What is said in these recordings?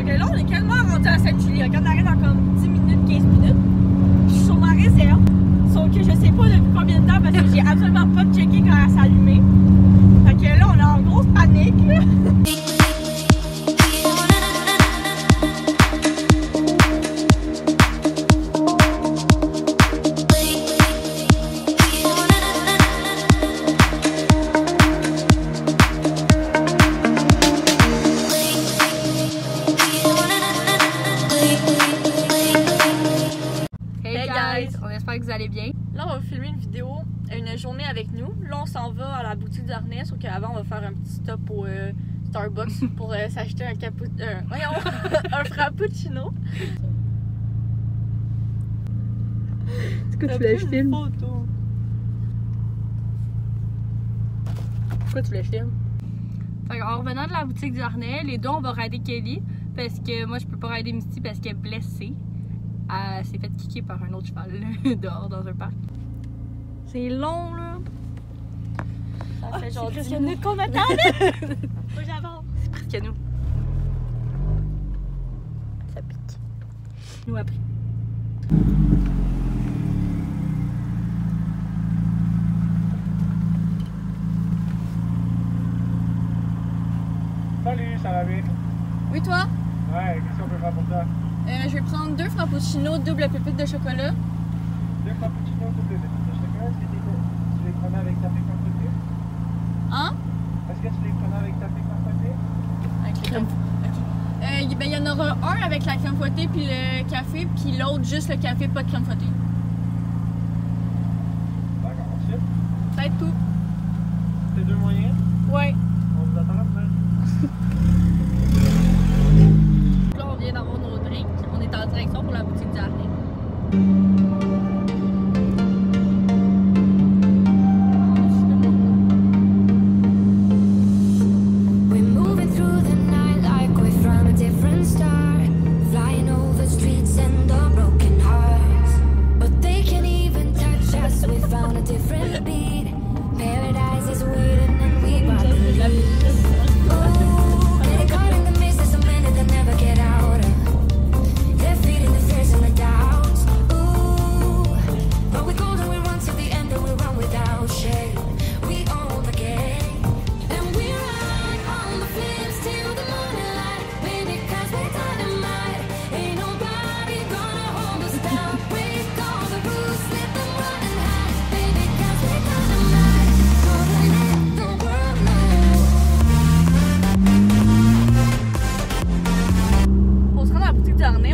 que là, on est quasiment rendu à Sainte-Julie. On arrive dans comme 10 minutes, 15 minutes. Je suis sur ma réserve. Sauf que je sais pas depuis combien de temps parce que j'ai absolument pas checké quand elle s'est allumée. Fait que là, on est en grosse panique. Là. On espère que vous allez bien. Là, on va filmer une vidéo, une journée avec nous. Là, on s'en va à la boutique d'Arnais, sauf qu'avant, on va faire un petit stop au Starbucks pour s'acheter un frappuccino. Est-ce que tu voulais que je filme? Pourquoi tu voulais que je filme? En revenant de la boutique d'Arnais, les deux, on va rider Kelly parce que moi, je peux pas rider Misty parce qu'elle est blessée. Elle s'est fait kicker par un autre cheval dehors dans un parc. C'est long là. Ça fait genre 10 minutes qu'on attend. Moi j'avance. C'est presque à nous. Ça pique. Nous après. Salut, ça va bien? Oui, toi? Ouais, qu'est-ce qu'on peut faire pour toi? Je vais prendre 2 frappuccinos double pépite de chocolat. 2 frappuccinos double pépite de chocolat. Est-ce que tu les prenais avec ta pécan côté? Hein? Est-ce que tu les prenais avec ta pécan côté? Avec les crèmes. Ok. Ben, il y en aura un avec la crème fouettée puis le café, puis l'autre juste le café, pas de crème fouettée. D'accord, ensuite? Ça va être tout. C'est 2 moyens? Ouais. On vous attend là. Là, on vient d'avoir nos drinks. On est en direction pour la boutique d'Arnais.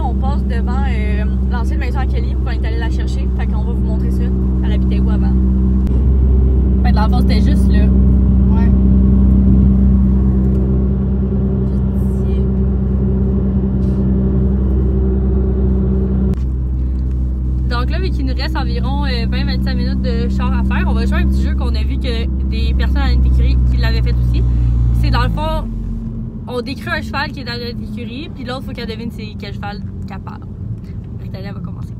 On passe devant l'ancienne maison à Kelly, on est allé la chercher, fait qu'on va vous montrer ça. Elle habitait où avant? Fait dans le fond, c'était juste là. Ouais. Donc là, vu qu'il nous reste environ 20-25 minutes de char à faire, on va jouer un petit jeu qu'on a vu que des personnes à notre écurie qui l'avaient fait aussi. C'est dans le fond, on décrit un cheval qui est dans notre écurie, puis l'autre, il faut qu'elle devine c'est quel cheval qu'elle parle. Britannia va commencer.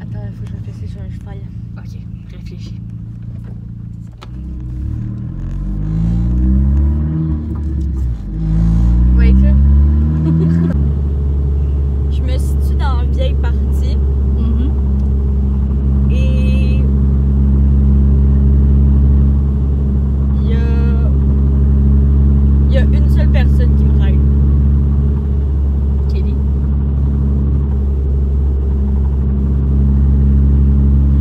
Attends, il faut que je réfléchisse sur un cheval. Ok, réfléchis. Oui, ça. Je me situe dans la vieille partie. Et il y a une seule personne qui me rêve. Kelly.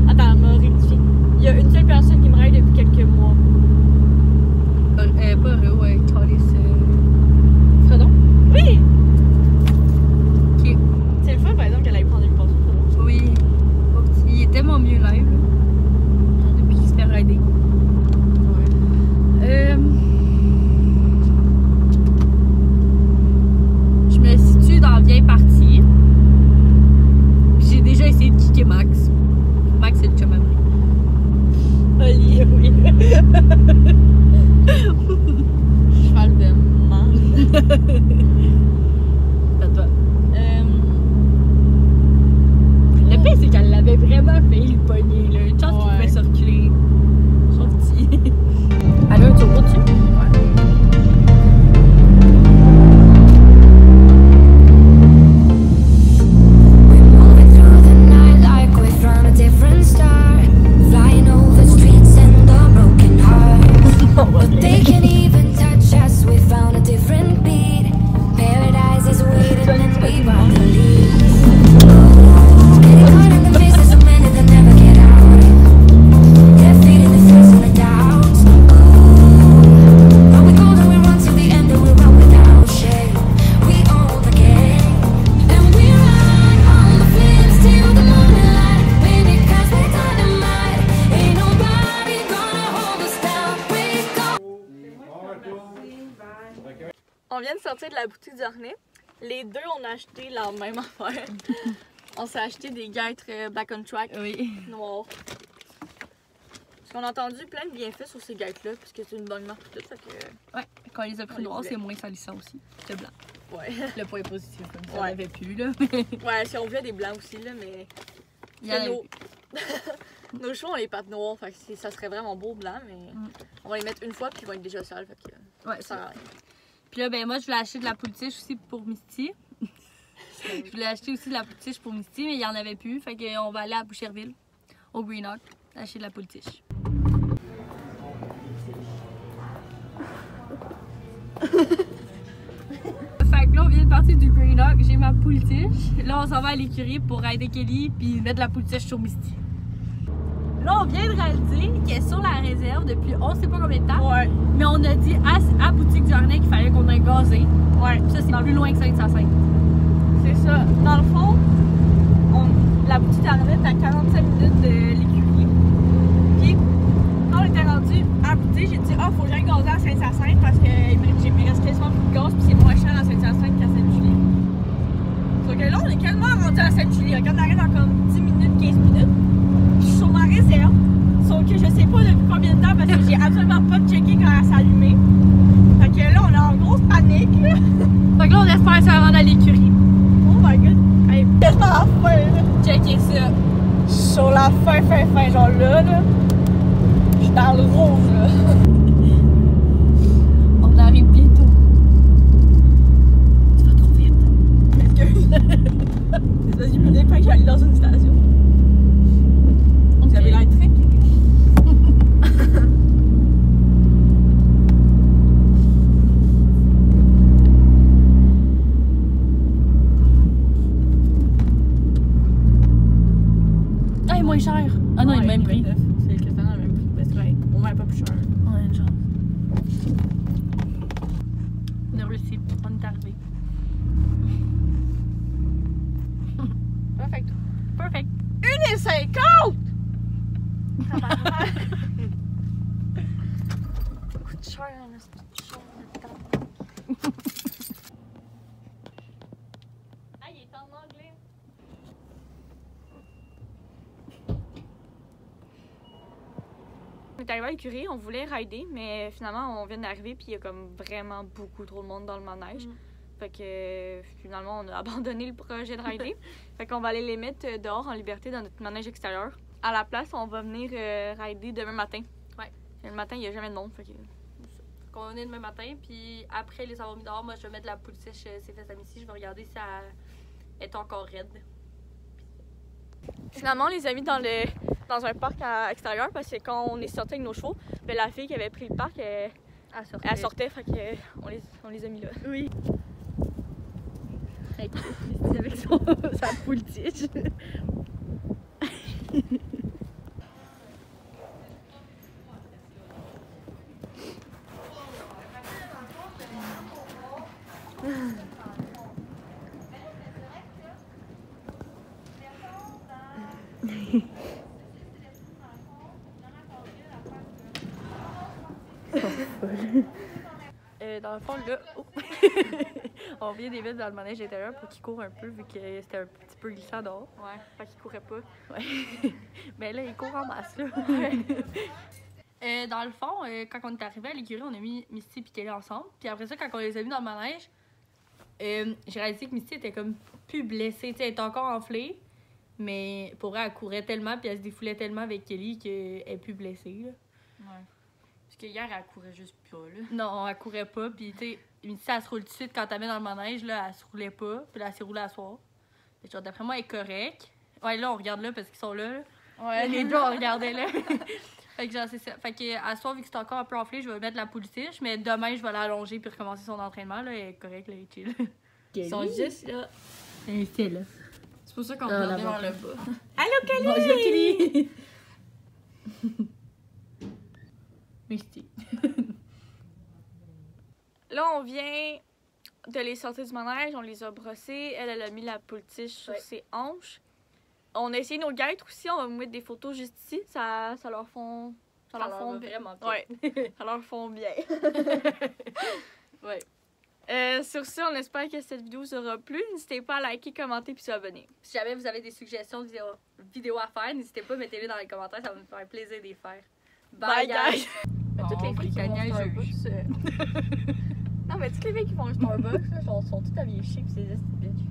Attends, elle m'a rectifié. Il y a une seule personne qui me rêve depuis quelques mois. Pas Réo, Calis. Fredon? Oui! Ok. C'est le fun par exemple qu'elle aille prendre une pause. Oui. Il est tellement mieux live, là. Depuis qu'il se fait rider. Ouais. Je me situe dans la vieille partie. J'ai déjà essayé de kicker Max. Max, c'est le chum à Brie. Oli, oui. Cheval de manche. C'est à toi. Le pire, c'est qu'elle l'avait vraiment failli le pogner, là. Une chance qu'il pouvait se reculer. Son petit. Elle a un turbo dessus? Ouais. vient de sortir de la boutique d'Ornay. Les deux, on a acheté la même affaire. On s'est acheté des guêtres back on track noirs. Parce qu'on a entendu plein de bienfaits sur ces guêtres-là, puisque c'est une bonne marque toute, fait que... Ouais, quand on les a pris noirs, c'est moins salissant aussi que blanc. Ouais. Le point positif, comme ça, on Ouais. n'avait plus, là. Ouais, si on voulait des blancs aussi, là, mais... Il y en a nos... nos chevaux, on les pattes noires, fait que ça serait vraiment beau blanc, mais on va les mettre une fois, puis ils vont être déjà sales, fait que... Ouais, ça sert à rien. Puis là, ben moi, je voulais acheter de la poule-tiche aussi pour Misty. Je voulais acheter aussi de la poule-tiche pour Misty, mais il n'y en avait plus. Fait qu'on va aller à Boucherville, au Greenock, acheter de la poule-tiche. Fait que là, on vient de partir du Greenock, j'ai ma poule-tiche. Là, on s'en va à l'écurie pour aider Kelly puis mettre la poule-tiche sur Misty. Là, on vient de réaliser qu'elle est sur la réserve depuis on sait pas combien de temps. Ouais. Mais on a dit à Boutique du Harnais qu'il fallait qu'on ait gazé. Ouais. Puis ça, c'est plus loin que Sainte-Hyacinthe. C'est ça. Dans le fond, la boutique d'Arnay est à 45 minutes de l'écurie. Puis, quand on était rendu à la boutique, j'ai dit, faut que j'aille gazer à Saint-Hyacinthe parce que il me reste quasiment plus de gaz, puis c'est moins cher à Saint-Hyacinthe qu'à Sainte-Julie. Sauf que là, on est quasiment rendu à Sainte-Julie. Regarde, on arrive dans comme 10 minutes, 15 minutes. Je suis sur ma réserve. Sauf que je sais pas depuis combien de temps parce que j'ai absolument pas checké quand elle s'est allumée. Fait que là, on est en grosse panique, là. Fait que là, on espère se rendre à l'écurie. Oh my god. Elle est tellement à la fin, là. Checker ça. Sur la fin, genre là. Je suis dans le rouge, là. On arrive bientôt. Tu vas trop vite. Excuse. Vas-y, me dis pas que j'allais dans une station. Vous avez l'air très curieux. Ah, il est moins cher. Ah non, il est même prix. C'est exactement le même prix. Ben, c'est vrai. Au moins pas plus cher. Ouais, une chance. On a réussi. On est arrivé. Perfect. Perfect. 1,50! Coûte cher, hein, c'est cher. Ah, il est en anglais. On est arrivé à l'écurie, on voulait rider, mais finalement on vient d'arriver puis il y a comme vraiment beaucoup trop de monde dans le manège. Fait que finalement on a abandonné le projet de rider. Fait qu'on va aller les mettre dehors en liberté dans notre manège extérieur. À la place, on va venir rider demain matin. Ouais. Et le matin, il n'y a jamais de monde. Fait que... Qu'on est demain matin, puis après les avoir mis dehors, moi je vais mettre la poule-tiche c'est fait à Missy. Je vais regarder si elle est encore raide. Finalement, on les a mis dans un parc extérieur parce que quand on est sorti avec nos chevaux, ben, la fille qui avait pris le parc, elle sortait. Fait que on les a mis là. Oui. Avec sa poule-tiche. Dans le fond, là, on vient des mettre dans le manège intérieur pour qu'ils courent un peu, vu que c'était un petit peu glissant dehors. Ouais, fait qu'ils couraient pas. Ouais. Mais là, ils courent en masse, là. Dans le fond, quand on est arrivé à l'écurie, on a mis Misty et Kelly ensemble. Puis après ça, quand on les a mis dans le manège, j'ai réalisé que Misty était comme plus blessée. T'sais, elle était encore enflée, mais pour elle courait tellement puis elle se défoulait tellement avec Kelly qu'elle est plus blessée. Là. Ouais. Parce que hier, elle courait juste pas, là. Non, elle courait pas. Puis, tu sais, Misty, elle se roule tout de suite quand elle met dans le manège. Là, elle se roulait pas. Puis là, elle s'est roulée à soir. Genre, d'après moi, elle est correcte. Ouais, là, on regarde là parce qu'ils sont là. Ouais. Les deux, on regardait là. Fait que genre, c'est ça. Fait que à soir, vu que c'est encore un peu enflé, je vais mettre la poule-tiche. Mais demain, je vais l'allonger puis recommencer son entraînement. Là, elle est correcte, là, elle est chill. Ils sont juste là. Elle est là. C'est pour ça qu'on Ah, regardait là-bas. vers le bas. Allô, Kelly! Bonjour, Kelly! Misty. Là, on vient de les sortir du manège, on les a brossés. Elle a mis la poule-tiche sur ses hanches. On a essayé nos guêtres aussi, on va vous mettre des photos juste ici. Ça leur font... Ça leur font vraiment bien. Ouais, ça leur font bien. Ouais. Sur ce, on espère que cette vidéo vous aura plu. N'hésitez pas à liker, commenter puis s'abonner. Si jamais vous avez des suggestions de vidéos à faire, n'hésitez pas, mettez-les dans les commentaires, ça va me faire plaisir de les faire. Bye, guys! Bon, toutes les filles qui vont au Starbucks... Non, mais toutes les filles qui vont au Starbucks là, sont toutes habillées chic pis c'est juste bitch.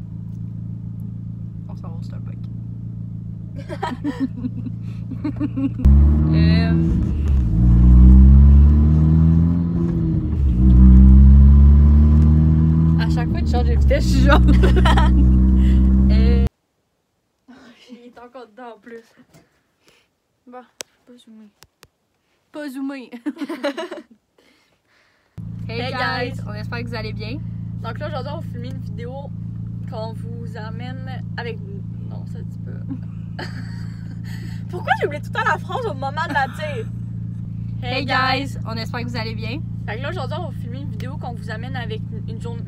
On s'en va au Starbucks. À chaque fois que tu changes de vitesse, je suis genre. Il est encore dedans en plus. Bon, pas zoomer. Pas zoomer. Hey Hey guys, guys. on espère que vous allez bien. Donc là, aujourd'hui, on va filmer une vidéo qu'on vous amène avec... Non, ça dit pas. Pourquoi j'ai oublié tout le temps la phrase au moment de la dire? Hey guys, on espère que vous allez bien. Fait que là, aujourd'hui, on va filmer une vidéo qu'on vous amène avec une journée...